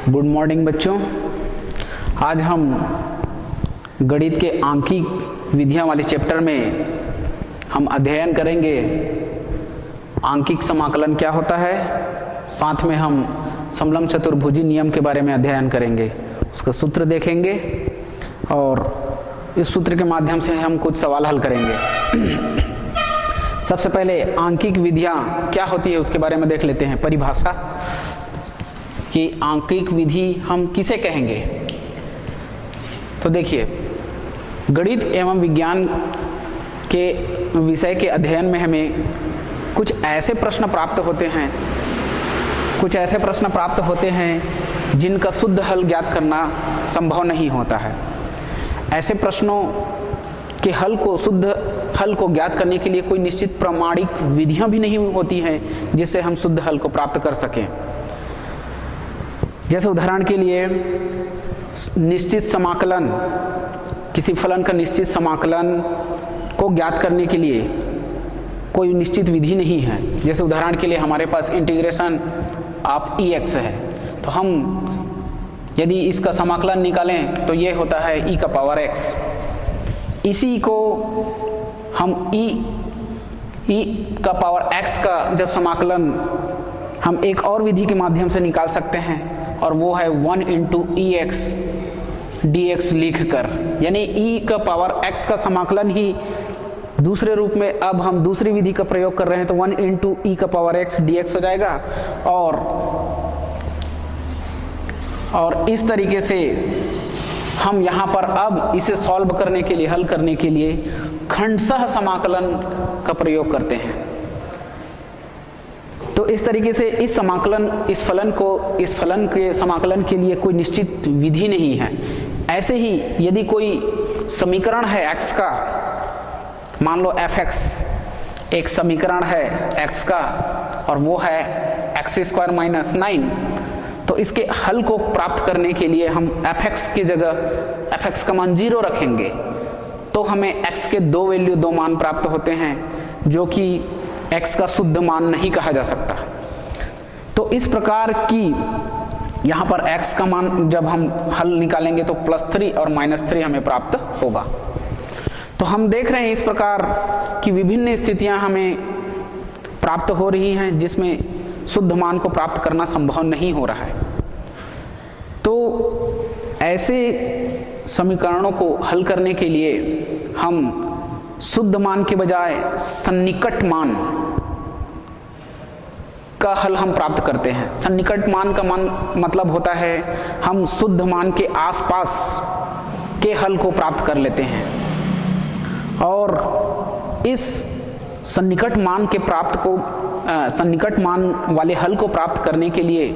Good morning बच्चों। आज हम गणित के आंकिक विधियां वाले चैप्टर में हम अध्ययन करेंगे आंकिक समाकलन क्या होता है। साथ में हम समलंब चतुर्भुजी नियम के बारे में अध्ययन करेंगे, उसका सूत्र देखेंगे और इस सूत्र के माध्यम से हम कुछ सवाल हल करेंगे। सबसे पहले आंकिक विधियां क्या होती है उसके बारे में देख लेते हैं। परिभाषा कि आंकिक विधि हम किसे कहेंगे। तो देखिए, गणित एवं विज्ञान के विषय के अध्ययन में हमें कुछ ऐसे प्रश्न प्राप्त होते हैं जिनका शुद्ध हल ज्ञात करना संभव नहीं होता है। ऐसे प्रश्नों के शुद्ध हल को ज्ञात करने के लिए कोई निश्चित प्रामाणिक विधियां भी नहीं होती हैं जिससे हम शुद्ध हल को प्राप्त कर सकें। जैसे उदाहरण के लिए निश्चित समाकलन, किसी फलन का निश्चित समाकलन को ज्ञात करने के लिए कोई निश्चित विधि नहीं है। जैसे उदाहरण के लिए हमारे पास इंटीग्रेशन ऑफ EX है, तो हम यदि इसका समाकलन निकालें तो ये होता है e का पावर x। इसी को हम e का पावर x का जब समाकलन हम एक और विधि के माध्यम से निकाल सकते हैं और वो है 1 into EX dx लिखकर, यानी e का पावर x का समाकलन ही दूसरे रूप में अब हम दूसरी विधि का प्रयोग कर रहे हैं, तो 1 into e का पावर x dx हो जाएगा। और इस तरीके से हम यहाँ पर अब इसे सॉल्व करने के लिए, हल करने के लिए खंडशः समाकलन का प्रयोग करते हैं। तो इस तरीके से इस फलन के समाकलन के लिए कोई निश्चित विधि नहीं है। ऐसे ही यदि कोई समीकरण है x का, मान लो fx एक समीकरण है x का और वो है x² - 9, तो इसके हल को प्राप्त करने के लिए हम fx की जगह fx का मान 0 रखेंगे, तो हमें x के दो मान प्राप्त होते हैं जो कि x का शुद्ध मान नहीं कहा जा सकता। तो इस प्रकार की यहाँ पर x का मान जब हम हल निकालेंगे तो +3 और -3 हमें प्राप्त होगा। तो हम देख रहे हैं इस प्रकार की विभिन्न स्थितियां हमें प्राप्त हो रही हैं जिसमें शुद्ध मान को प्राप्त करना संभव नहीं हो रहा है। तो ऐसे समीकरणों को हल करने के लिए हम शुद्ध मान के बजाय सन्निकट मान का हल हम प्राप्त करते हैं। सन्निकट मान का मतलब होता है हम शुद्ध मान के आसपास के हल को प्राप्त कर लेते हैं और इस सन्निकट मान वाले हल को प्राप्त करने के लिए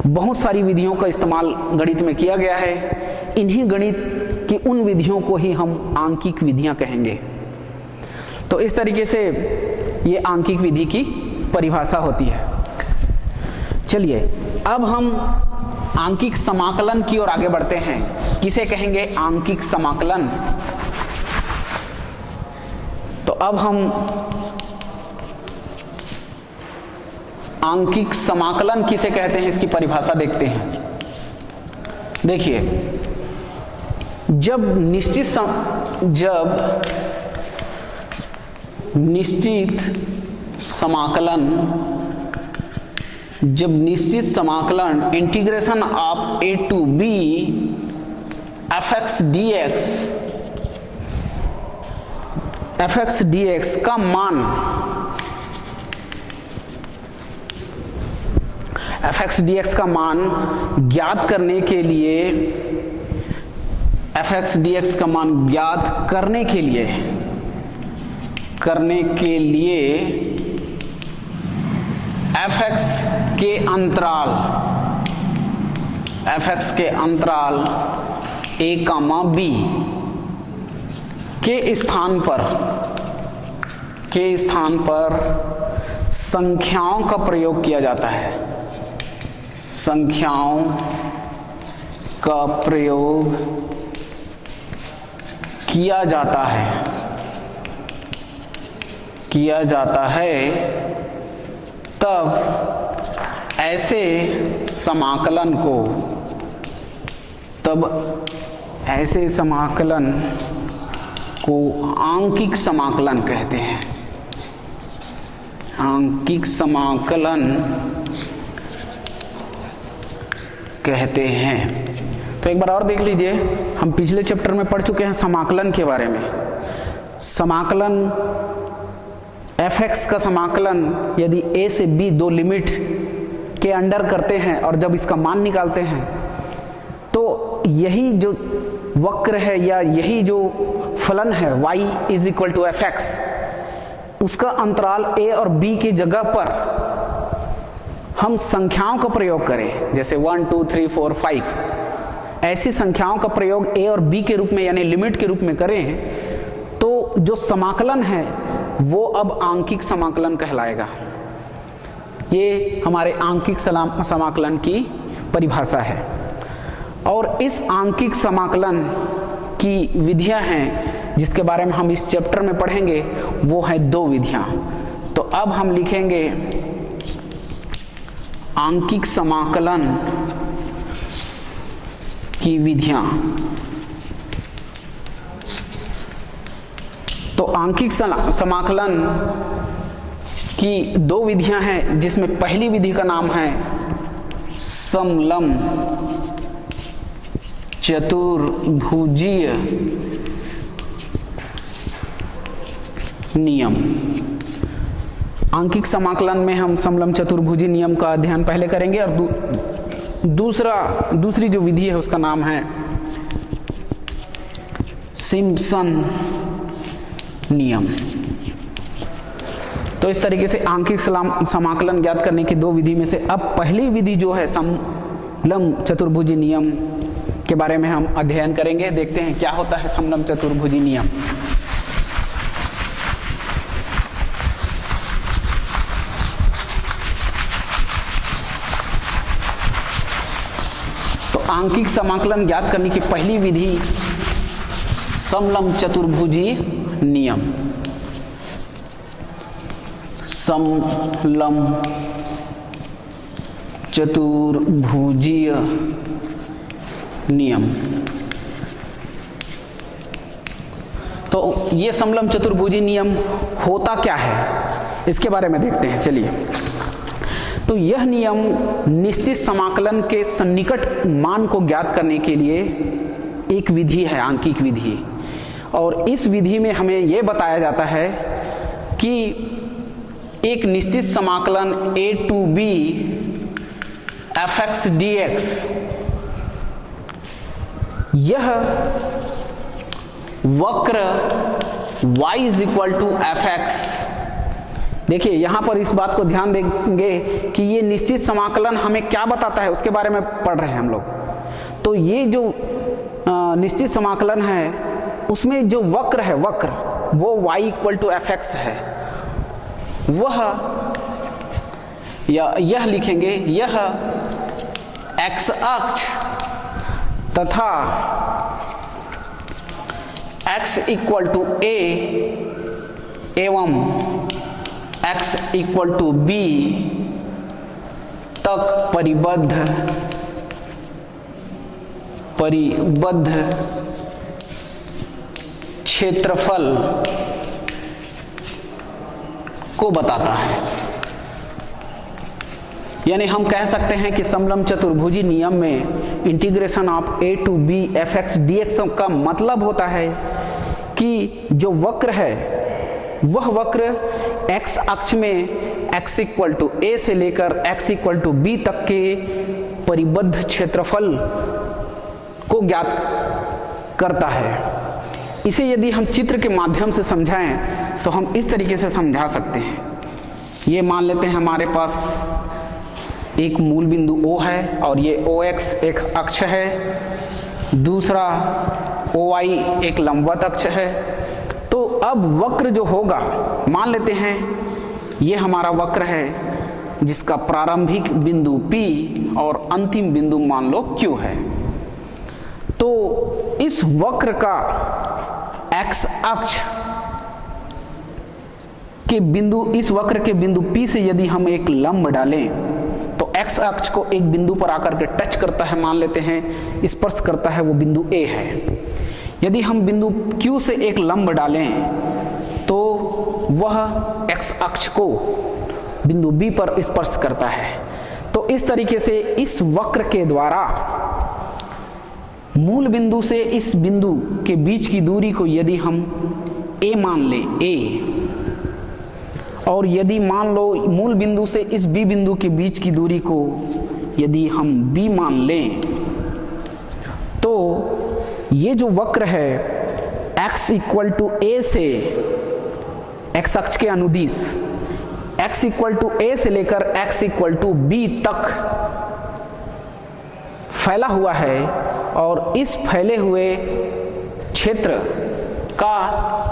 बहुत सारी विधियों का इस्तेमाल गणित में किया गया है। इन्हीं गणित की उन विधियों को ही हम आंकिक विधियां कहेंगे। तो इस तरीके से ये आंकिक विधि की परिभाषा होती है। चलिए अब हम आंकिक समाकलन की ओर आगे बढ़ते हैं। किसे कहेंगे आंकिक समाकलन। तो अब हम आंकिक समाकलन किसे कहते हैं इसकी परिभाषा देखते हैं। देखिए, जब निश्चित समाकलन integration of a to b fx dx का मान fx dx का मान ज्ञात करने के लिए fx dx का मान ज्ञात करने के लिए fx के अंतराल a, b के स्थान पर संख्याओं का प्रयोग किया जाता है। संख्याओं का प्रयोग किया जाता है तब ऐसे समाकलन को, तब ऐसे समाकलन को आंकिक समाकलन कहते हैं। आंकिक समाकलन कहते हैं। तो एक बार और देख लीजिए, हम पिछले चैप्टर में पढ़ चुके हैं समाकलन के बारे में। समाकलन fx का समाकलन यदि a से b दो लिमिट के अंडर करते हैं और जब इसका मान निकालते हैं तो यही जो वक्र है या यही जो फलन है y is equal to fx, उसका अंतराल a और b की जगह पर हम संख्याओं का प्रयोग करें, जैसे 1 2 3 4 5, ऐसी संख्याओं का प्रयोग a और b के रूप में यानी लिमिट के रूप में करें तो जो समाकलन है वो अब आंकिक समाकलन कहलाएगा। ये हमारे आंकिक समाकलन की परिभाषा है। और इस आंकिक समाकलन की विधियां हैं जिसके बारे में हम इस चैप्टर में पढ़ेंगे, वो है दो विधियां। तो अब हम लिखेंगे आंकिक समाकलन की विधियां। तो आंकिक समाकलन की दो विधियां हैं, जिसमें पहली विधि का नाम है समलम चतुर्भुजीय नियम। आंकिक समाकलन में हम समलम चतुर्भुजी नियम का अध्ययन पहले करेंगे और दूसरी जो विधि है उसका नाम है सिम्पसन नियम। तो इस तरीके से आंकिक समाकलन ज्ञात करने की दो विधि में से अब पहली विधि जो है समलम चतुर्भुजी नियम के बारे में हम अध्ययन करेंगे। देखते हैं क्या होता है समलम चतुर्भुजी नियम। तो आंकिक समाकलन ज्ञात करने की पहली विधि समलम चतुर्भुजी नियम। समलम चतुर्भुजीय नियम। तो ये समलम चतुर्भुजी नियम होता क्या है इसके बारे में देखते हैं। चलिए, तो यह नियम निश्चित समाकलन के सन्निकट मान को ज्ञात करने के लिए एक विधि है, आंकिक विधि। और इस विधि में हमें यह बताया जाता है कि एक निश्चित समाकलन a to b fx dx, यह वक्र y is equal to fx। देखिए यहां पर इस बात को ध्यान देंगे कि ये निश्चित समाकलन हमें क्या बताता है उसके बारे में पढ़ रहे हैं हम लोग। तो ये जो निश्चित समाकलन है उसमें जो वक्र है, वक्र वो y इक्वल टू fx है। वह यह लिखेंगे, यह x अक्ष तथा x इक्वल टू a एवं x इक्वल टू b तक परिबद्ध क्षेत्रफल को बताता है। यानी हम कह सकते हैं कि समलम चतुर्भुजी नियम में integration of a to b fx dx का मतलब होता है कि जो वक्र है वह वक्र x अक्ष में x इक्वल टू a से लेकर x इक्वल टू b तक के परिबद्ध क्षेत्रफल को ज्ञात करता है। इसे यदि हम चित्र के माध्यम से समझाएं तो हम इस तरीके से समझा सकते हैं। ये मान लेते हैं हमारे पास एक मूल बिंदु O है और ये OX एक अक्ष है, दूसरा OY एक लंबवत अक्ष है। तो अब वक्र जो होगा, मान लेते हैं ये हमारा वक्र है जिसका प्रारंभिक बिंदु P और अंतिम बिंदु मान लो Q है। तो इस वक्र का x अक्ष के बिंदु, इस वक्र के बिंदु P से यदि हम एक लंब डालें तो एक्स अक्ष को एक बिंदु पर आकर के टच करता है, मान लेते हैं स्पर्श करता है, वो बिंदु ए है। यदि हम बिंदु Q से एक लंब डालें तो वह एक्स अक्ष को बिंदु B पर स्पर्श करता है। तो इस तरीके से इस वक्र के द्वारा मूल बिंदु से इस बिंदु के बीच की दूरी को यदि हम a मान लें, a, और यदि मान लो मूल बिंदु से इस B बिंदु के बीच की दूरी को यदि हम b मान लें, तो ये जो वक्र है x इक्वल टू a से x अक्ष के अनुदिश x इक्वल टू a से लेकर x इक्वल टू b तक फैला हुआ है, और इस फैले हुए क्षेत्र का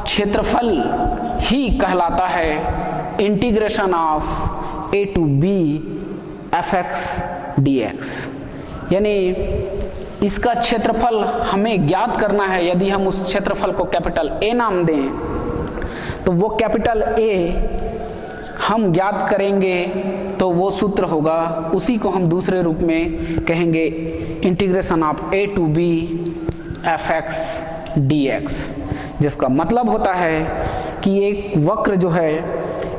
क्षेत्रफल ही कहलाता है integration of a to b fx dx। यानी इसका क्षेत्रफल हमें ज्ञात करना है। यदि हम उस क्षेत्रफल को कैपिटल A नाम दें तो वो कैपिटल A हम ज्ञात करेंगे तो वो सूत्र होगा, उसी को हम दूसरे रूप में कहेंगे integration of a to b fx dx, जिसका मतलब होता है कि एक वक्र जो है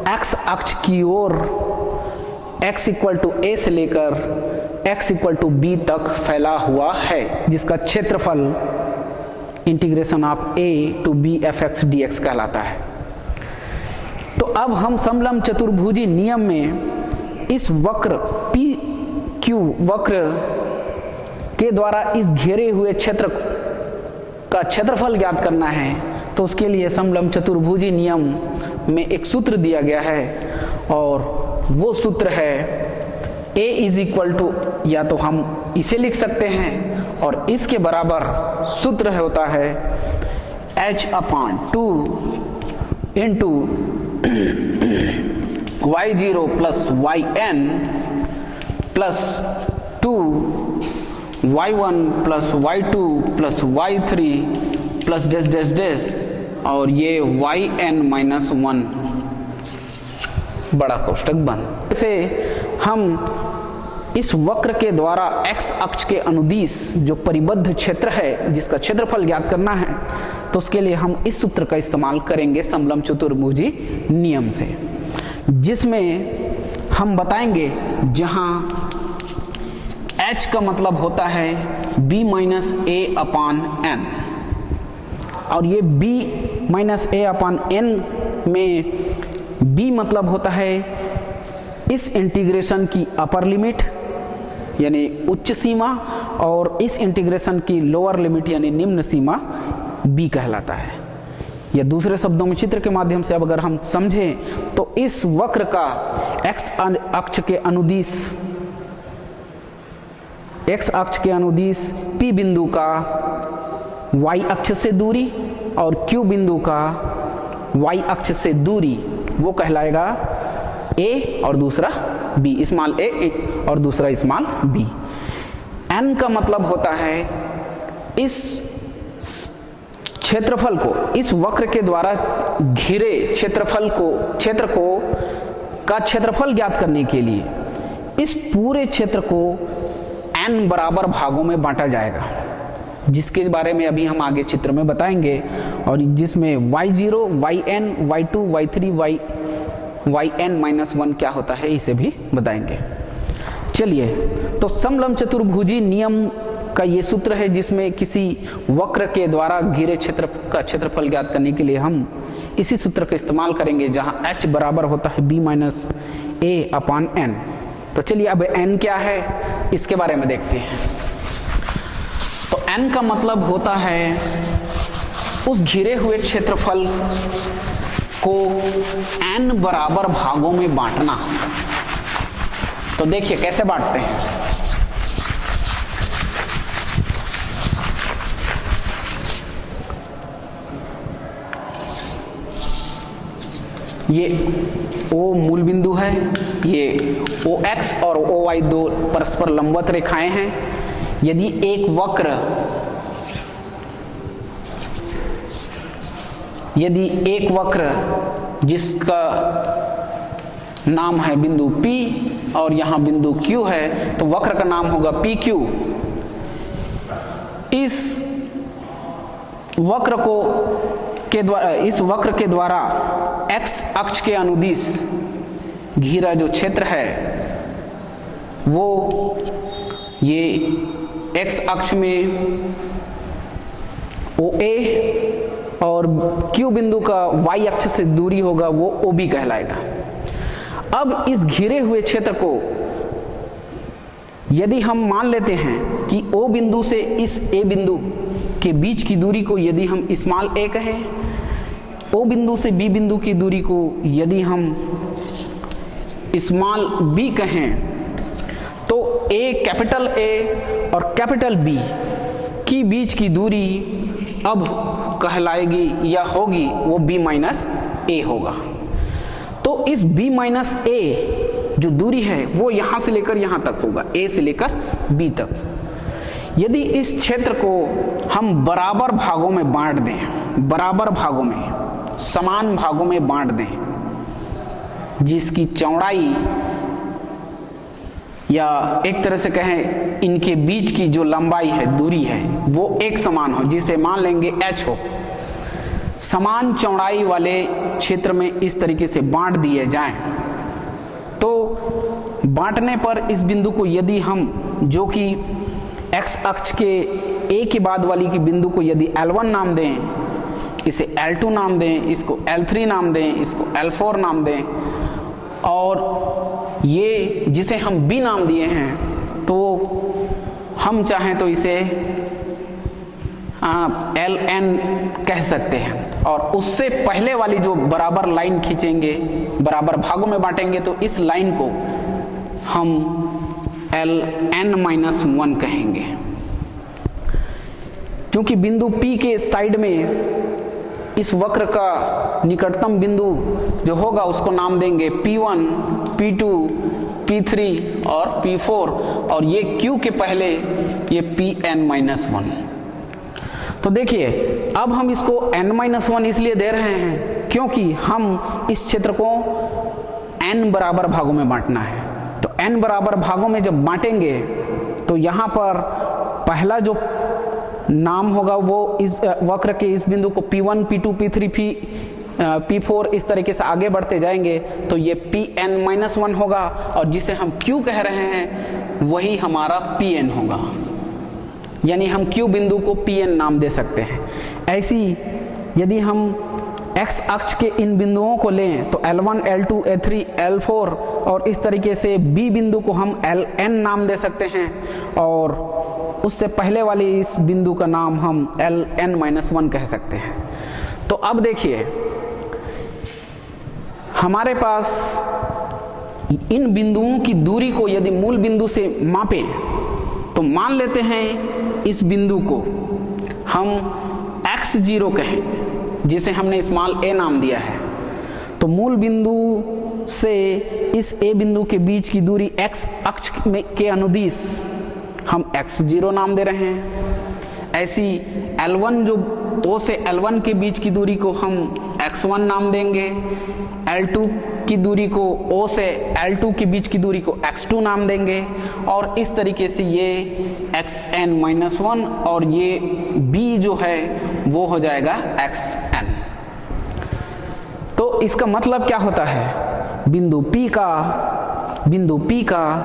x अक्ष की ओर x इक्वल टू a से लेकर x इक्वल टू b तक फैला हुआ है, जिसका क्षेत्रफल integration of a to b fx dx कहलाता है। तो अब हम समलंब चतुर्भुजी नियम में इस वक्र PQ वक्र के द्वारा इस घेरे हुए क्षेत्र का क्षेत्रफल ज्ञात करना है। तो उसके लिए समलंब चतुर्भुजी नियम में एक सूत्र दिया गया है, और वो सूत्र है A इज इक्वल टू, या तो हम इसे लिख सकते हैं और इसके बराबर सूत्र होता है H/2 into y0 plus yn plus 2y1 plus y2 plus y3 plus dash dash dash, और ये yn माइनस 1 बड़ा कोष्टक बंद। इसे हम इस वक्र के द्वारा x अक्ष के अनुदिश जो परिबद्ध क्षेत्र है जिसका क्षेत्रफल ज्ञात करना है, तो उसके लिए हम इस सूत्र का इस्तेमाल करेंगे समलंब चतुर्भुजी नियम से, जिसमें हम बताएंगे जहां h का मतलब होता है b minus a upon n, और ये b minus a upon n में b मतलब होता है इस इंटीग्रेशन की अपर लिमिट यानी उच्च सीमा, और इस इंटीग्रेशन की लोअर लिमिट यानी निम्न सीमा b कहलाता है। या दूसरे शब्दों में चित्र के माध्यम से अब अगर हम समझें तो इस वक्र का x अक्ष के अनुदिश p बिंदु का y अक्ष से दूरी और q बिंदु का y अक्ष से दूरी वो कहलाएगा a और दूसरा b, स्मॉल a और दूसरा स्मॉल b। n का मतलब होता है इस क्षेत्रफल को, इस वक्र के द्वारा घिरे क्षेत्र का क्षेत्रफल ज्ञात करने के लिए इस पूरे क्षेत्र को n बराबर भागों में बांटा जाएगा, जिसके बारे में अभी हम आगे चित्र में बताएंगे, और जिसमें y0, yn, y2, y3, yn minus 1 क्या होता है इसे भी बताएंगे। चलिए, तो समलंब चतुर्भुजी नियम का ये सूत्र है जिसमें किसी वक्र के द्वारा घिरे क्षेत्र का क्षेत्रफल ज्ञात करने के लिए हम इसी सूत्र का इस्तेमाल करेंगे, जहां h बराबर होता है b minus a upon n। तो चलिए अब n क्या है इसके बारे में देखते हैं। तो n का मतलब होता है उस घिरे हुए क्षेत्रफल को n बराबर भागों में बांटना। तो देखिए कैसे बांटते हैं। ये O मूल बिंदु है, ये OX और OY दो परस्पर लंबवत रेखाएं हैं। यदि एक वक्र जिसका नाम है बिंदु P और यहाँ बिंदु Q है, तो वक्र का नाम होगा PQ। इस वक्र के द्वारा x अक्ष के अनुदिश घिरा जो क्षेत्र है वो ये x अक्ष में OA और Q बिंदु का y अक्ष से दूरी होगा वो OB कहलाएगा। अब इस घिरे हुए क्षेत्र को यदि हम मान लेते हैं कि O बिंदु से इस A बिंदु के बीच की दूरी को यदि हम स्मॉल a कहें, O बिंदु से B बिंदु की दूरी को यदि हम स्मॉल b कहें, तो कैपिटल A और कैपिटल B की बीच की दूरी अब कहलाएगी या होगी वो b माइनस a होगा। तो इस b माइनस a जो दूरी है वो यहाँ से लेकर यहाँ तक होगा, a से लेकर b तक। यदि इस क्षेत्र को हम बराबर भागों में बांट दें, बराबर भागों में, समान भागों में बांट दें, जिसकी चौड़ाई या एक तरह से कहें इनके बीच की जो लंबाई है, दूरी है, वो एक समान हो, जिसे मान लेंगे h हो, समान चौड़ाई वाले क्षेत्र में इस तरीके से बांट दिए जाएं, तो बांटने पर इस बिंदु को यदि हम जो कि x अक्ष के a के बाद वाली की बिंदु को यदि L1 नाम दें, इसे L2 नाम दें, इसको L3 नाम दें, इसको L4 नाम दें, और ये जिसे हम B नाम दिए हैं तो हम चाहें तो इसे LN कह सकते हैं, और उससे पहले वाली जो बराबर लाइन खींचेंगे, बराबर भागों में बांटेंगे, तो इस लाइन को हम LN-1 कहेंगे। क्योंकि बिंदु P के साइड में इस वक्र का निकटतम बिंदु जो होगा उसको नाम देंगे P1, P2, P3 और P4, और ये Q के पहले ये Pn-1। तो देखिए अब हम इसको n-1 इसलिए दे रहे हैं क्योंकि हम इस क्षेत्र को n बराबर भागों में बांटना है। तो n बराबर भागों में जब बांटेंगे तो यहाँ पर पहला जो नाम होगा वो इस वक्र के इस बिंदु को P1, P2, P3, P4 इस तरीके से आगे बढ़ते जाएंगे, तो ये Pn-1 होगा, और जिसे हम Q कह रहे हैं वही हमारा Pn होगा, यानी हम Q बिंदु को Pn नाम दे सकते हैं। ऐसी यदि हम x अक्ष के इन बिंदुओं को लें तो L1, L2, L3, L4 और इस तरीके से B बिंदु को हम Ln नाम दे सकते हैं, और उससे पहले वाले इस बिंदु का नाम हम Ln-1 कह सकते हैं। तो अब देखिए हमारे पास इन बिंदुओं की दूरी को यदि मूल बिंदु से मापें तो मान लेते हैं इस बिंदु को हम x0 कहें, जिसे हमने स्मॉल a नाम दिया है। तो मूल बिंदु से इस a बिंदु के बीच की दूरी x अक्ष के अनुदिश हम x0 नाम दे रहे हैं। ऐसी L1 जो O से L1 के बीच की दूरी को हम x1 नाम देंगे, L2 की दूरी को O से L2 के बीच की दूरी को x2 नाम देंगे, और इस तरीके से ये xn-1 और ये B जो है वो हो जाएगा xn। तो इसका मतलब क्या होता है, बिंदु P का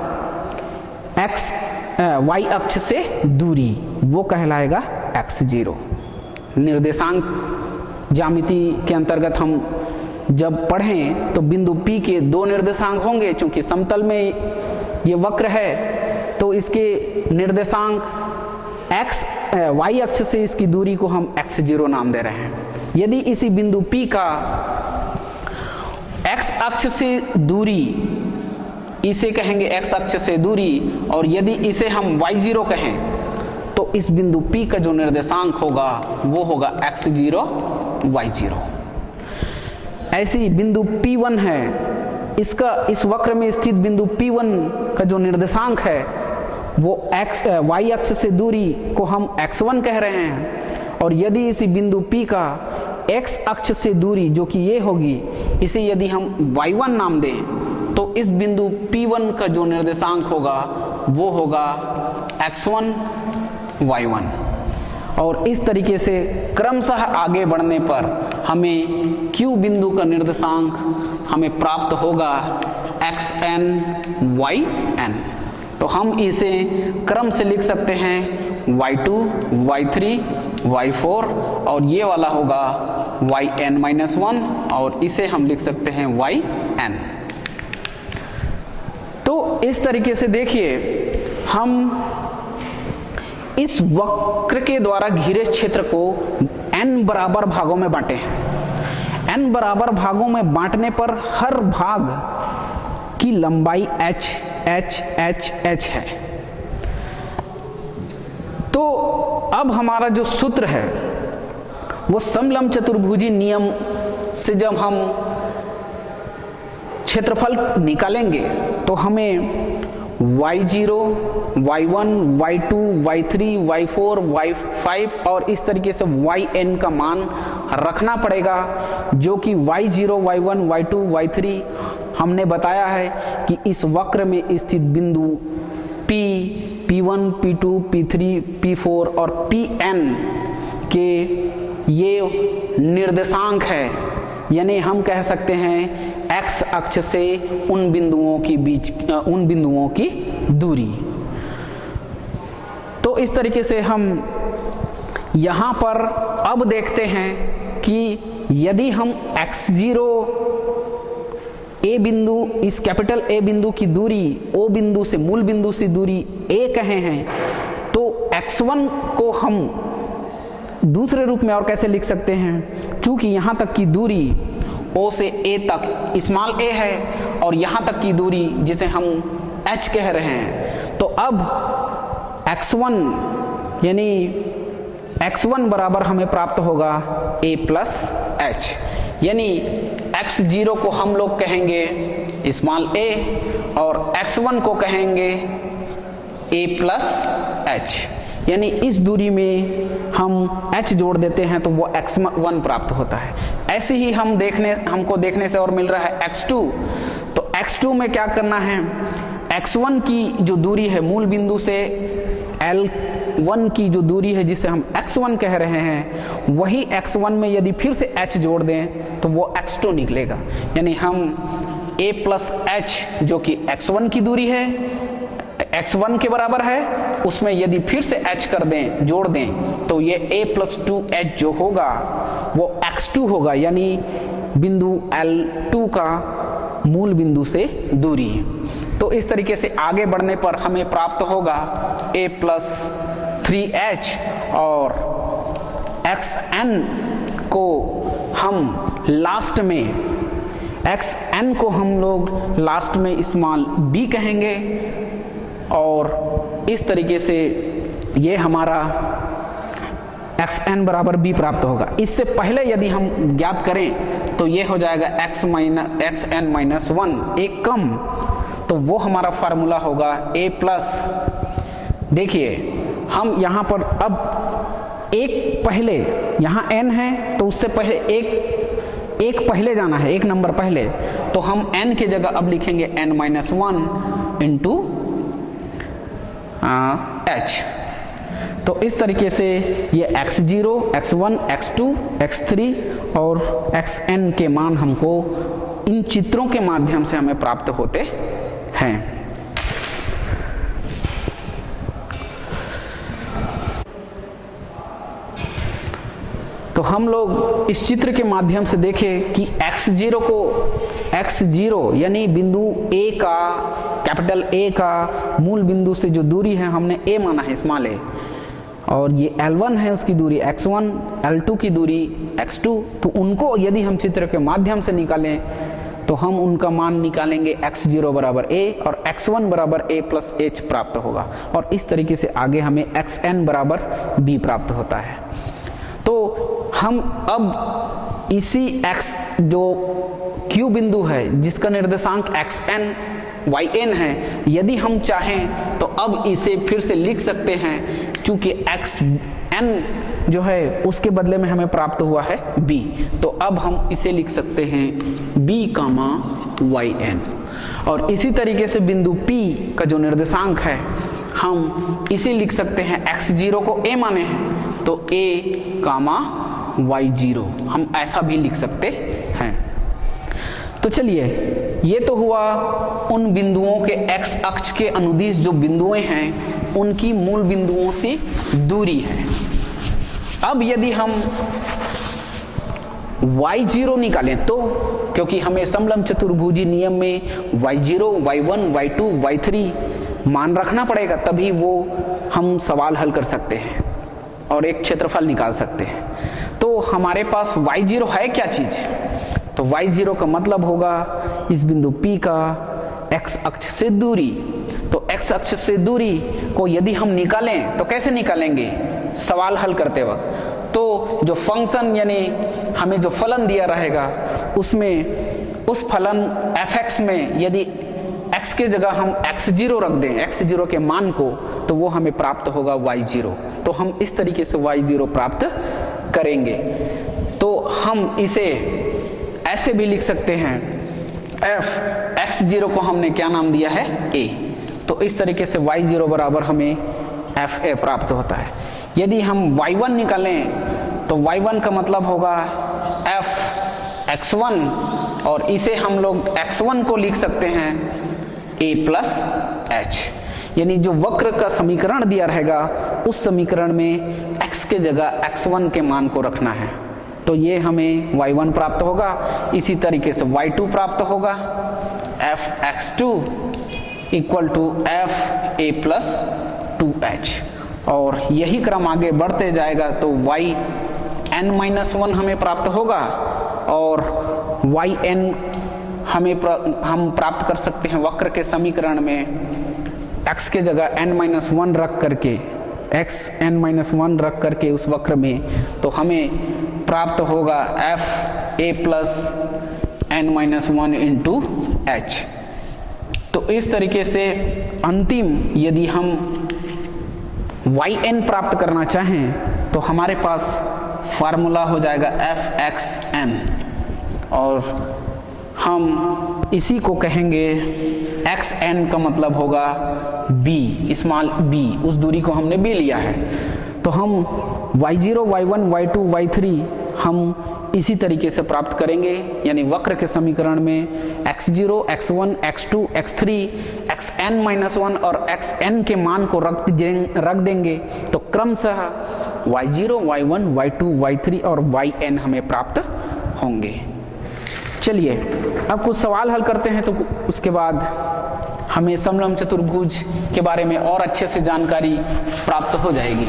y अक्ष से दूरी वो कहलाएगा x0। निर्देशांक ज्यामिति के अंतर्गत हम जब पढ़ें तो बिंदु P के दो निर्देशांक होंगे, क्योंकि समतल में ये वक्र है तो इसके निर्देशांक y अक्ष से इसकी दूरी को हम x0 नाम दे रहे हैं। यदि इसी बिंदु P का x अक्ष से दूरी, इसे कहेंगे x अक्ष से दूरी, और यदि इसे हम y0 कहें तो इस बिंदु P का जो निर्देशांक होगा वो होगा x0 y0। ऐसी बिंदु P1 है, इसका इस वक्र में स्थित बिंदु P1 का जो निर्देशांक है वो y अक्ष से दूरी को हम x1 कह रहे हैं, और यदि इसी बिंदु P का x अक्ष से दूरी जो कि ये होगी, इसे यदि हम y1 नाम दें तो इस बिंदु P1 का जो निर्देशांक होगा वो होगा x1 y1। और इस तरीके से क्रमशः आगे बढ़ने पर हमें Q बिंदु का निर्देशांक हमें प्राप्त होगा xn yn। तो हम इसे क्रम से लिख सकते हैं y2 y3 y4 और ये वाला होगा yn-1 और इसे हम लिख सकते हैं yn। तो इस तरीके से देखिए हम इस वक्र के द्वारा घिरे क्षेत्र को n बराबर भागों में बांटे हैं। n बराबर भागों में बांटने पर हर भाग की लंबाई h h h h है। तो अब हमारा जो सूत्र है वो समलंब चतुर्भुजी नियम से जब हम क्षेत्रफल निकालेंगे तो हमें y0, y1, y2, y3, y4, y5 और इस तरीके से yn का मान रखना पड़ेगा, जो कि y0, y1, y2, y3 हमने बताया है कि इस वक्र में स्थित बिंदु P, P1, P2, P3, P4 और Pn के ये निर्देशांक है, यानी हम कह सकते हैं x अक्ष से उन बिंदुओं की दूरी। तो इस तरीके से हम यहाँ पर अब देखते हैं कि यदि हम x0 a बिंदु, इस कैपिटल A बिंदु की दूरी O बिंदु से मूल बिंदु से दूरी a कहे हैं, तो x1 को हम दूसरे रूप में और कैसे लिख सकते हैं, चूंकि यहाँ तक की दूरी O से A तक स्मॉल a है और यहाँ तक की दूरी जिसे हम h कह रहे हैं, तो अब x1 यानी x1 बराबर हमें प्राप्त होगा a प्लस h, यानी x0 को हम लोग कहेंगे स्मॉल a और x1 को कहेंगे a प्लस h, यानी इस दूरी में हम h जोड़ देते हैं तो वो x1 प्राप्त होता है। ऐसे ही हमको देखने से और मिल रहा है x2, तो x2 में क्या करना है, x1 की जो दूरी है मूल बिंदु से L1 की जो दूरी है जिसे हम x1 कह रहे हैं, वही x1 में यदि फिर से h जोड़ दें तो वो x2 निकलेगा, यानी हम a प्लस h जो कि x1 की दूरी है, x1 के बराबर है, उसमें यदि फिर से h कर दें, जोड़ दें, तो ये a प्लस 2h जो होगा वो x2 होगा, यानी बिंदु L2 का मूल बिंदु से दूरी। तो इस तरीके से आगे बढ़ने पर हमें प्राप्त होगा a प्लस 3h और xn को हम लास्ट में xn को हम लोग लास्ट में स्मॉल b कहेंगे और इस तरीके से ये हमारा xn बराबर b प्राप्त होगा। इससे पहले यदि हम ज्ञात करें तो ये हो जाएगा xn-1 एक कम, तो वो हमारा फार्मूला होगा a प्लस, देखिए हम यहाँ पर अब एक पहले, यहाँ n है तो उससे पहले एक पहले जाना है, एक नंबर पहले, तो हम n की जगह अब लिखेंगे n-1 इंटू h। तो इस तरीके से ये x0, x1, x2, x3 और xn के मान हमको इन चित्रों के माध्यम से हमें प्राप्त होते हैं। तो हम लोग इस चित्र के माध्यम से देखें कि x0 यानी बिंदु A का, कैपिटल A का मूल बिंदु से जो दूरी है हमने a माना है, स्मॉल a, और ये L1 है उसकी दूरी x1, L2 की दूरी x2, तो उनको यदि हम चित्र के माध्यम से निकालें तो हम उनका मान निकालेंगे x0 बराबर a और x1 बराबर a प्लस h प्राप्त होगा, और इस तरीके से आगे हमें xn बराबर b प्राप्त होता है। तो हम अब इसी x जो q बिंदु है जिसका निर्देशांक xn yn है, यदि हम चाहें तो अब इसे फिर से लिख सकते हैं, क्योंकि xn जो है उसके बदले में हमें प्राप्त हुआ है b। तो अब हम इसे लिख सकते हैं b, yn। और इसी तरीके से बिंदु P का जो निर्देशांक है हम इसे लिख सकते हैं, x0 को a माने हैं तो a, y0 हम ऐसा भी लिख सकते हैं। तो चलिए, ये तो हुआ उन बिंदुओं के x अक्ष के अनुदिश जो बिंदुएं हैं उनकी मूल बिंदुओं से दूरी है। अब यदि हम y0 निकालें तो, क्योंकि हमें समलंब चतुर्भुजी नियम में y0, y1, y2, y3 मान रखना पड़ेगा, तभी वो हम सवाल हल कर सकते हैं और एक क्षेत्रफल निकाल सकते हैं। तो हमारे पास y0 है क्या चीज? तो y0 का मतलब होगा इस बिंदु P का x अक्ष से दूरी। तो x अक्ष से दूरी को यदि हम निकालें तो कैसे निकालेंगे सवाल हल करते वक्त? तो जो फंक्शन यानी हमें जो फलन दिया रहेगा उसमें उस फलन fx में यदि x के जगह हम x0 रख दें, x0 के मान को, तो वो हमें प्राप्त होगा y0। तो हम इस तरीके से y0 प्राप्त करेंगे। तो हम इसे ऐसे भी लिख सकते हैं, f x0 को हमने क्या नाम दिया है a। तो इस तरीके से y0 बराबर हमें fa प्राप्त होता है। यदि हम y1 निकालें तो y1 का मतलब होगा f x1, और इसे हम लोग x1 को लिख सकते हैं a प्लस h, यानी जो वक्र का समीकरण दिया रहेगा उस समीकरण में x के जगह x1 के मान को रखना है। तो ये हमें y1 प्राप्त होगा। इसी तरीके से y2 प्राप्त होगा, f x2 equal to f a plus 2h। और यही क्रम आगे बढ़ते जाएगा तो yn-1 हमें प्राप्त होगा, और yn हम प्राप्त कर सकते हैं वक्र के समीकरण में x के जगह n-1 रख करके, x n-1 रख करके उस वक्र में, तो हमें प्राप्त होगा f a plus n-1 into h। तो इस तरीके से अंतिम यदि हम yn प्राप्त करना चाहें तो हमारे पास फार्मूला हो जाएगा fxn, और हम इसी को कहेंगे xn का मतलब होगा b, स्मॉल b, उस दूरी को हमने b लिया है। तो हम y0, y1, y2, y3 हम इसी तरीके से प्राप्त करेंगे, यानी वक्र के समीकरण में x0, x1, x2, x3, xn-1 और xn के मान को रख देंगे, तो क्रमशः y0, y1, y2, y3 और yn हमें प्राप्त होंगे। चलिए अब कुछ सवाल हल करते हैं, तो उसके बाद हमें समलंब चतुर्भुज के बारे में और अच्छे से जानकारी प्राप्त हो जाएगी।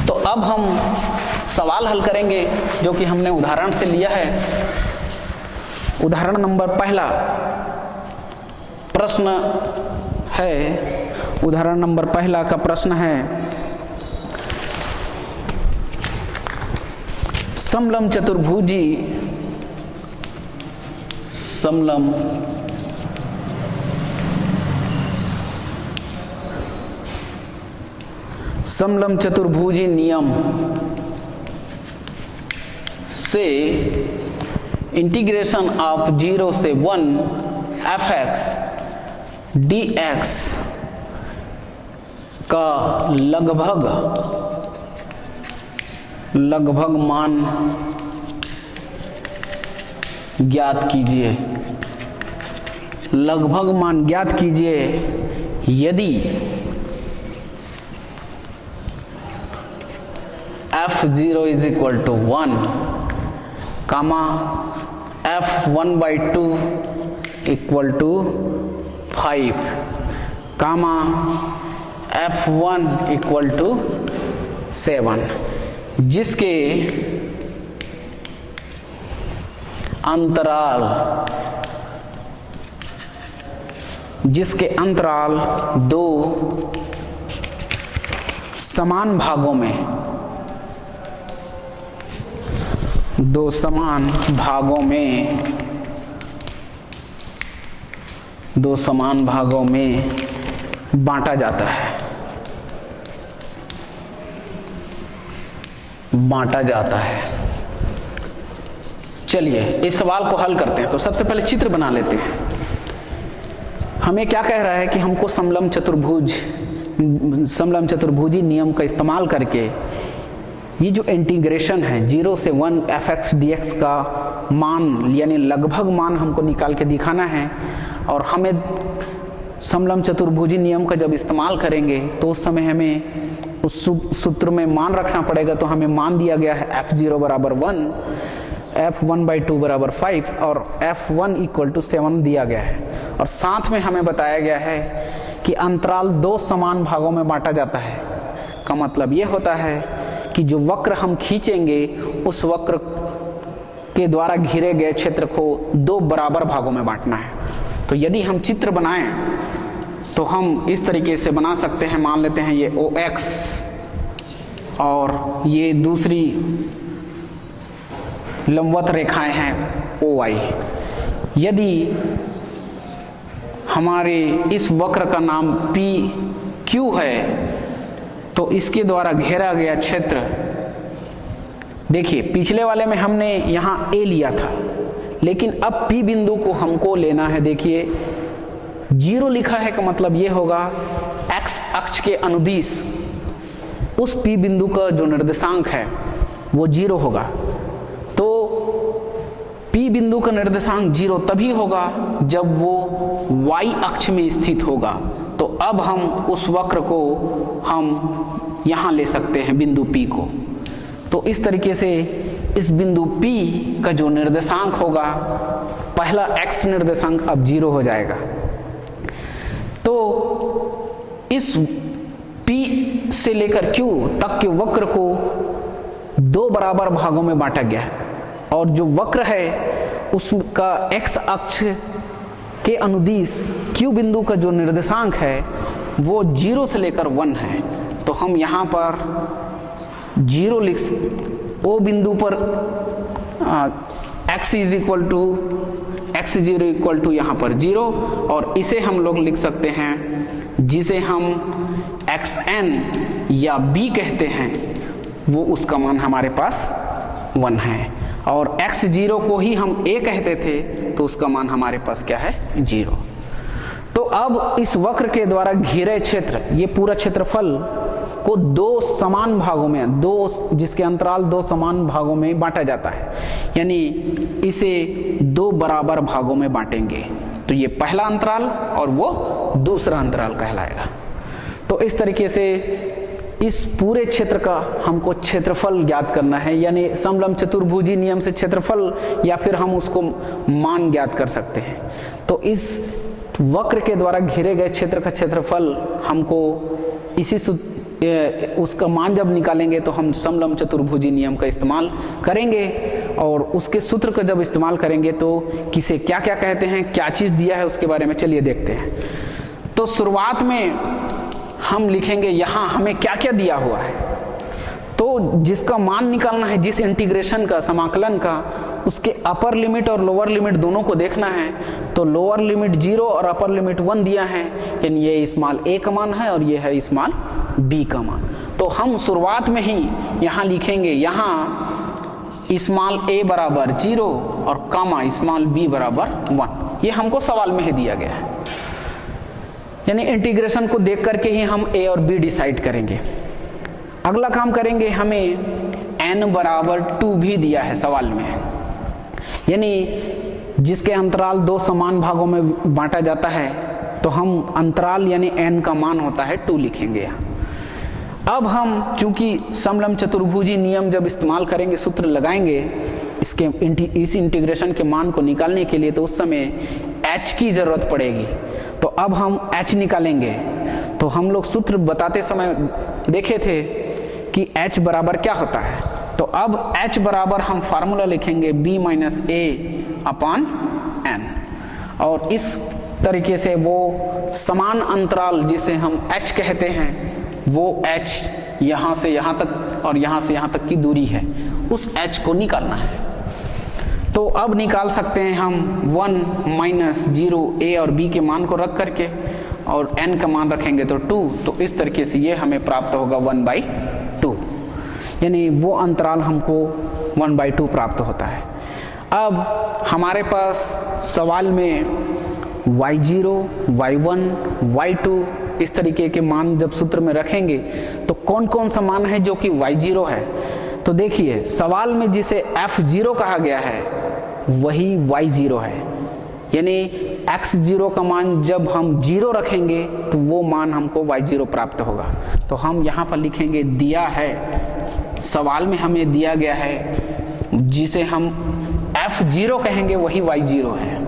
तो अब हम सवाल हल करेंगे जो कि हमने उदाहरण से लिया है। उदाहरण नंबर पहला प्रश्न है, उदाहरण नंबर पहला का प्रश्न है, समलंब चतुर्भुजी समलंब चतुर्भुजी नियम से इंटीग्रेशन ऑफ 0 से 1 fx dx का लगभग मान ज्ञात कीजिए। लगभग मान ज्ञात कीजिए यदि f0 is equal to 1, comma f1/2 equal to 5, comma f1 equal to 7, जिसके अंतराल दो समान भागों में दो समान भागों में बांटा जाता है, चलिए इस सवाल को हल करते हैं। तो सबसे पहले चित्र बना लेते हैं। हमें क्या कह रहा है कि हमको समलंब चतुर्भुजी नियम का इस्तेमाल करके ये जो इंटीग्रेशन है 0 से 1 fx dx का मान यानी लगभग मान हमको निकाल के दिखाना है। और हमें समलंब चतुर्भुजी नियम का जब इस्तेमाल करेंगे तो उस समय हमें उस सूत्र में मान रखना पड़ेगा। तो हमें मान दिया गया है f0 बराबर 1, f1/2 बराबर 5 और f1 इक्वल टू 7 दिया गया है। और साथ में हमें बताया गया है कि अंतराल 2 समान भागों में बांटा जाता है। का मतलब ये होता है कि जो वक्र हम खींचेंगे उस वक्र के द्वारा घिरे गए क्षेत्र को 2 बराबर भागों में बांटना है। तो यदि हम चित्र बनाएं तो हम इस तरीके से बना सकते हैं। मान लेते हैं ये OX और ये दूसरी लंबवत रेखाएं हैं OY। यदि हमारे इस वक्र का नाम PQ है तो इसके द्वारा घेरा गया क्षेत्र, देखिए पिछले वाले में हमने यहाँ A लिया था, लेकिन अब P बिंदु को हमको लेना है। देखिए 0 लिखा है का मतलब ये होगा x अक्ष के अनुदिश उस P बिंदु का जो निर्देशांक है वो 0 होगा। तो P बिंदु का निर्देशांक 0 तभी होगा जब वो y अक्ष में स्थित होगा। तो अब हम उस वक्र को हम यहाँ ले सकते हैं बिंदु P को। तो इस तरीके से इस बिंदु P का जो निर्देशांक होगा, पहला x निर्देशांक अब 0 हो जाएगा। तो इस P से लेकर Q तक के वक्र को 2 बराबर भागों में बांटा गया है। और जो वक्र है उसका x अक्ष के अनुदिश Q बिंदु का जो निर्देशांक है वो 0 से लेकर 1 है। तो हम यहाँ पर 0 लिख, O बिंदु पर x0 इक्वल टू यहाँ पर 0, और इसे हम लोग लिख सकते हैं जिसे हम xn या b कहते हैं, वो उसका मान हमारे पास 1 है। और x0 को ही हम a कहते थे तो उसका मान हमारे पास क्या है 0। तो अब इस वक्र के द्वारा घिरे क्षेत्र, ये पूरा क्षेत्रफल को 2 समान भागों में, जिसके अंतराल 2 समान भागों में बांटा जाता है, यानी इसे 2 बराबर भागों में बांटेंगे। तो ये पहला अंतराल और वो दूसरा अंतराल कहलाएगा। तो इस तरीके से इस पूरे क्षेत्र का हमको क्षेत्रफल ज्ञात करना है, यानी समलंब चतुर्भुजी नियम से क्षेत्रफल या फिर हम उसको मान ज्ञात कर सकते हैं। तो इस वक्र के द्वारा घिरे गए क्षेत्र का क्षेत्रफल हमको उसका मान जब निकालेंगे तो हम समलंब चतुर्भुजी नियम का इस्तेमाल करेंगे। और उसके सूत्र का जब इस्तेमाल करेंगे तो किसे क्या क्या कहते हैं, क्या चीज़ दिया है उसके बारे में चलिए देखते हैं। तो शुरुआत में हम लिखेंगे यहाँ हमें क्या क्या दिया हुआ है। तो जिसका मान निकालना है, जिस इंटीग्रेशन का, समाकलन का, उसके अपर लिमिट और लोअर लिमिट दोनों को देखना है। तो लोअर लिमिट 0 और अपर लिमिट 1 दिया है, यानी ये स्मॉल a का मान है और ये है स्मॉल b का मान। तो हम शुरुआत में ही यहाँ लिखेंगे, यहाँ स्मॉल a बराबर 0 और कामा स्मॉल b बराबर 1। ये हमको सवाल में ही दिया गया है, यानी इंटीग्रेशन को देख करके ही हम a और b डिसाइड करेंगे। अगला काम करेंगे, हमें n बराबर 2 भी दिया है सवाल में, यानी जिसके अंतराल 2 समान भागों में बांटा जाता है तो हम अंतराल यानी n का मान होता है 2 लिखेंगे यहाँ। अब हम चूंकि समलंब चतुर्भुजी नियम जब इस्तेमाल करेंगे, सूत्र लगाएंगे इस इंटीग्रेशन के मान को निकालने के लिए, तो उस समय h की जरूरत पड़ेगी। तो अब हम h निकालेंगे। तो हम लोग सूत्र बताते समय देखे थे कि h बराबर क्या होता है। तो अब h बराबर हम फार्मूला लिखेंगे b minus a upon n, और इस तरीके से वो समान अंतराल जिसे हम h कहते हैं, वो h यहाँ से यहाँ तक और यहाँ से यहाँ तक की दूरी है, उस h को निकालना है। तो अब निकाल सकते हैं हम 1 माइनस 0 a और b के मान को रख करके, और n का मान रखेंगे तो 2, तो इस तरीके से ये हमें प्राप्त होगा 1/2, यानी वो अंतराल हमको 1/2 प्राप्त होता है। अब हमारे पास सवाल में y0, y1, y2 इस तरीके के मान जब सूत्र में रखेंगे तो कौन कौन सा मान है जो कि y0 है। तो देखिए सवाल में जिसे f0 कहा गया है वही y0 है, यानी x0 का मान जब हम 0 रखेंगे तो वो मान हमको y0 प्राप्त होगा। तो हम यहाँ पर लिखेंगे दिया है, सवाल में हमें दिया गया है जिसे हम f0 कहेंगे वही y0 है,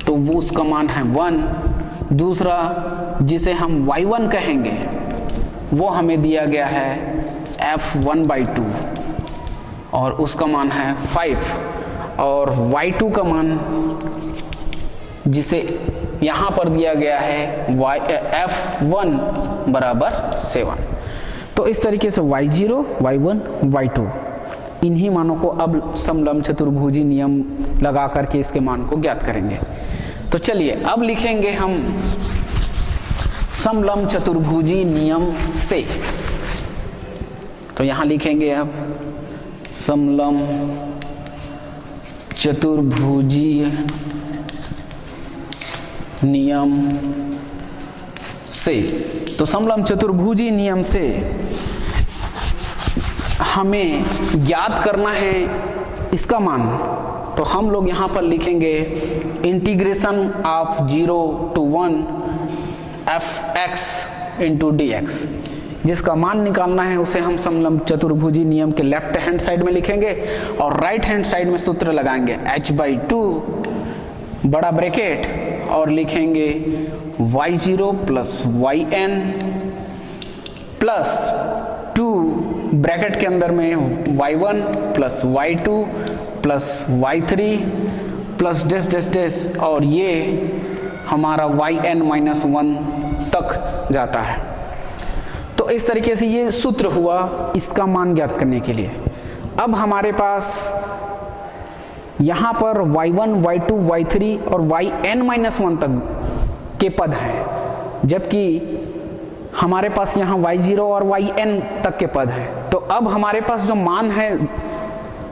तो वो उसका मान है 1। दूसरा जिसे हम y1 कहेंगे वो हमें दिया गया है f1/2 और उसका मान है 5, और y2 का मान जिसे यहाँ पर दिया गया है f1 बराबर 7। तो इस तरीके से y0, y1, y2 इन्हीं मानों को अब समलंब चतुर्भुजी नियम लगा करके इसके मान को ज्ञात करेंगे। तो चलिए अब लिखेंगे हम समलंब चतुर्भुजी नियम से। तो यहाँ लिखेंगे अब समलंब चतुर्भुजी नियम से। तो समलंब चतुर्भुजी नियम से हमें ज्ञात करना है इसका मान। तो हम लोग यहाँ पर लिखेंगे integration of 0 to 1 fx into dx। जिसका मान निकालना है उसे हम समलंब चतुर्भुजी नियम के लेफ्ट हैंड साइड में लिखेंगे और राइट हैंड साइड में सूत्र लगाएंगे h/2 बड़ा ब्रैकेट और लिखेंगे y0 plus yn plus 2 bracket के अंदर में y1 plus y2 plus y3 plus डेस डेस डेस, और ये हमारा yn-1 तक जाता है। तो इस तरीके से ये सूत्र हुआ इसका मान ज्ञात करने के लिए। अब हमारे पास यहाँ पर y1, y2, y3 और yn-1 तक के पद हैं, जबकि हमारे पास यहाँ y0 और yn तक के पद हैं। तो अब हमारे पास जो मान है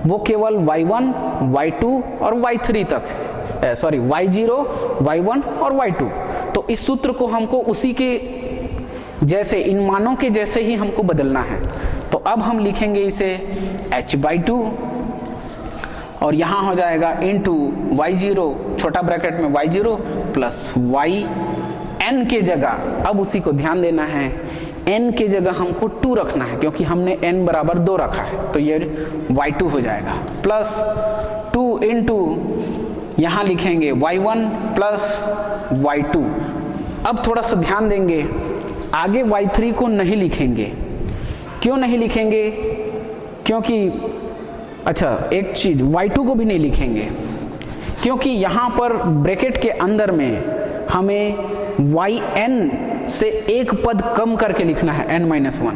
वो केवल y1, y2 और y3 तक है, सॉरी y0, y1 और y2। तो इस सूत्र को हमको उसी के जैसे, इन मानों के जैसे ही हमको बदलना है। तो अब हम लिखेंगे इसे h/2 और यहाँ हो जाएगा इंटू y0 छोटा ब्रैकेट में y0 प्लस yn के जगह, अब उसी को ध्यान देना है, n के जगह हमको 2 रखना है क्योंकि हमने n बराबर 2 रखा है, तो ये y2 हो जाएगा प्लस 2 इंटू यहाँ लिखेंगे y1 प्लस y2। अब थोड़ा सा ध्यान देंगे, आगे y3 को नहीं लिखेंगे। क्यों नहीं लिखेंगे? क्योंकि अच्छा एक चीज, y2 को भी नहीं लिखेंगे क्योंकि यहाँ पर ब्रैकेट के अंदर में हमें yn से एक पद कम करके लिखना है n-1।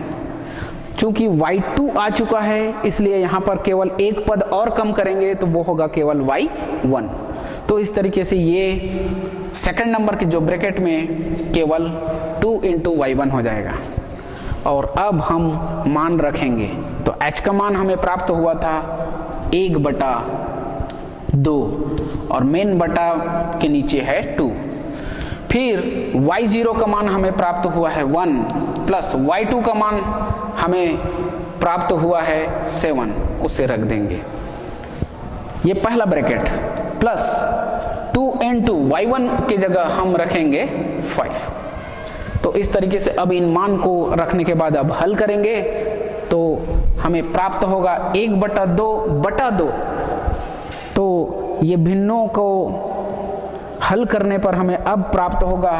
चूंकि y2 आ चुका है इसलिए यहाँ पर केवल एक पद और कम करेंगे तो वो होगा केवल y1। तो इस तरीके से ये सेकंड नंबर के जो ब्रैकेट में केवल 2 इंटू y1 हो जाएगा। और अब हम मान रखेंगे तो h का मान हमें प्राप्त हुआ था 1/2 और मेन बटा के नीचे है 2। फिर y0 का मान हमें प्राप्त हुआ है 1 प्लस y2 का मान हमें प्राप्त हुआ है 7, उसे रख देंगे ये पहला ब्रैकेट, प्लस 2 इंटू y1 की जगह हम रखेंगे 5। तो इस तरीके से अब इन मान को रखने के बाद अब हल करेंगे तो हमें प्राप्त होगा 1/2/2। तो ये भिन्नों को हल करने पर हमें अब प्राप्त होगा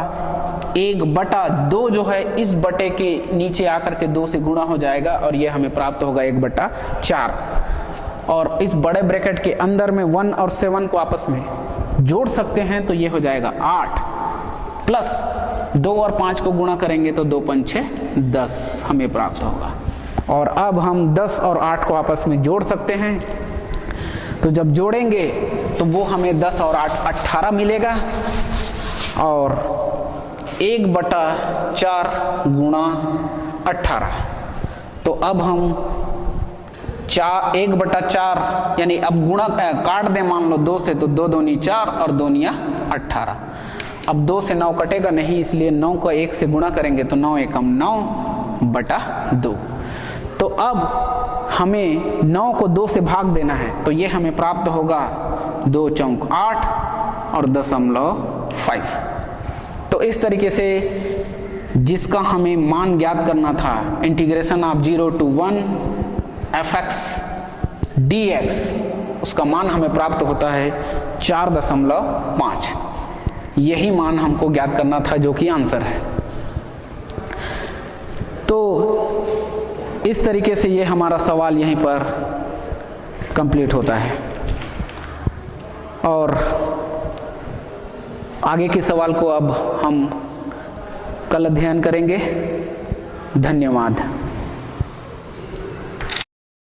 1/2 जो है इस बटे के नीचे आकर के 2 से गुणा हो जाएगा और ये हमें प्राप्त होगा 1/4। और इस बड़े ब्रैकेट के अंदर में 1 और 7 को आपस में जोड़ सकते हैं तो ये हो जाएगा 8 प्लस 2 और 5 को गुणा करेंगे तो 2 5 6 10 हमें प्राप्त होगा। और अब हम 10 और 8 को आपस में जोड़ सकते हैं तो जब जोड़ेंगे तो वो हमें 10 और 8 18 मिलेगा, और 1/4 गुणा 18। तो अब हम 1/4 यानी अब गुणा काट दें मान लो 2 से, तो 2 दूनी 4 और 2 निया 18। अब 2 से 9 कटेगा नहीं, इसलिए 9 को 1 से गुणा करेंगे तो 9 एकम 9/2। तो अब हमें 9 को 2 से भाग देना है, तो ये हमें प्राप्त होगा 2 चौक 8 और 0.5। तो इस तरीके से जिसका हमें मान ज्ञात करना था, integration of 0 to 1 fx dx, उसका मान हमें प्राप्त होता है 4.5। यही मान हमको ज्ञात करना था, जो कि आंसर है। तो इस तरीके से ये हमारा सवाल यहीं पर कंप्लीट होता है, और आगे के सवाल को अब हम कल अध्ययन करेंगे। धन्यवाद।